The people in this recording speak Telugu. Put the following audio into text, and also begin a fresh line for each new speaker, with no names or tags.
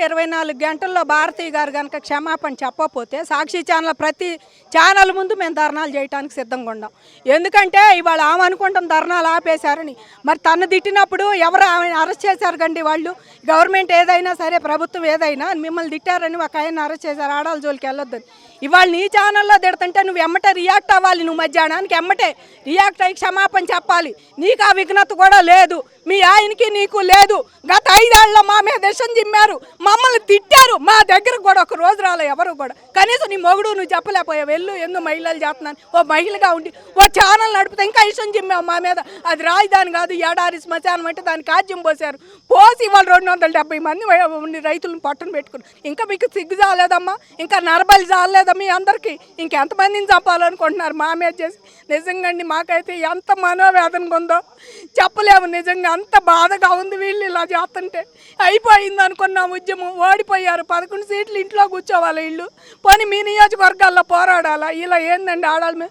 24 గంటల్లో భారతీయ గారు కనుక క్షమాపణ చెప్పకపోతే సాక్షి ఛానల్ ప్రతి ఛానల్ ముందు మేము ధర్నాలు చేయడానికి సిద్ధంగా ఉన్నాం. ఎందుకంటే ఇవాళ ఆమె అనుకుంటాం ధర్నాలు ఆపేశారని. మరి తను తిట్టినప్పుడు ఎవరు ఆమెను అరెస్ట్ చేశారు కండి? వాళ్ళు గవర్నమెంట్ ఏదైనా సరే, ప్రభుత్వం ఏదైనా మిమ్మల్ని తిట్టారని ఒక ఆయన అరెస్ట్ చేశారు, ఆడాల జోలికి వెళ్ళొద్దని. ఇవాళ నీ ఛానల్లో తిడుతుంటే నువ్వు ఎమ్మటే రియాక్ట్ అవ్వాలి. నువ్వు మధ్యాహ్నానికి ఎమ్మటే రియాక్ట్ అయ్యి క్షమాపణ చెప్పాలి. నీకు ఆ విఘ్నత కూడా లేదు, మీ ఆయనకి నీకు లేదు. గత 5 ఏళ్ళలో మా మీద దేశం జిమ్మారు, మమ్మల్ని తిట్టారు. మా దగ్గర కూడా ఒక రోజు రాలే ఎవరు కూడా. కనీసం నీ మొగుడు నువ్వు చెప్పలేకపోయావు. వెళ్ళు ఎందుకు మహిళలు చేస్తున్నాను, ఓ మహిళగా ఉండి ఓ ఛానల్ నడిపితే ఇంకా ఇష్టం జిమ్మావు మా మీద. అది రాజధాని కాదు, ఏడారి శ్మశానం అంటే దానికి కాజ్యం పోసారు. పోసి వాళ్ళు 270 మంది రైతులను పట్టును పెట్టుకున్నారు. ఇంకా మీకు సిగ్గు చాలేదమ్మా? ఇంకా నరబలి చాలేదమ్మా మీ అందరికీ? ఇంకెంతమందిని చంపాలనుకుంటున్నారు మా మీద చేసి? నిజంగా అండి మాకైతే ఎంత మనోవేదనగా ఉందో చెప్పలేము. నిజంగా అంత బాధగా ఉంది. వీళ్ళు ఇలా చేస్తుంటే అయిపోయింది అనుకున్నాం ఉద్యమం. ఓడిపోయారు. 11 సీట్లు ఇంట్లో కూర్చోవాలి వీళ్ళు. పోనీ మీ నియోజకవర్గాల్లో పోరాడాలా? ఇలా ఏందండి ఆడాలి?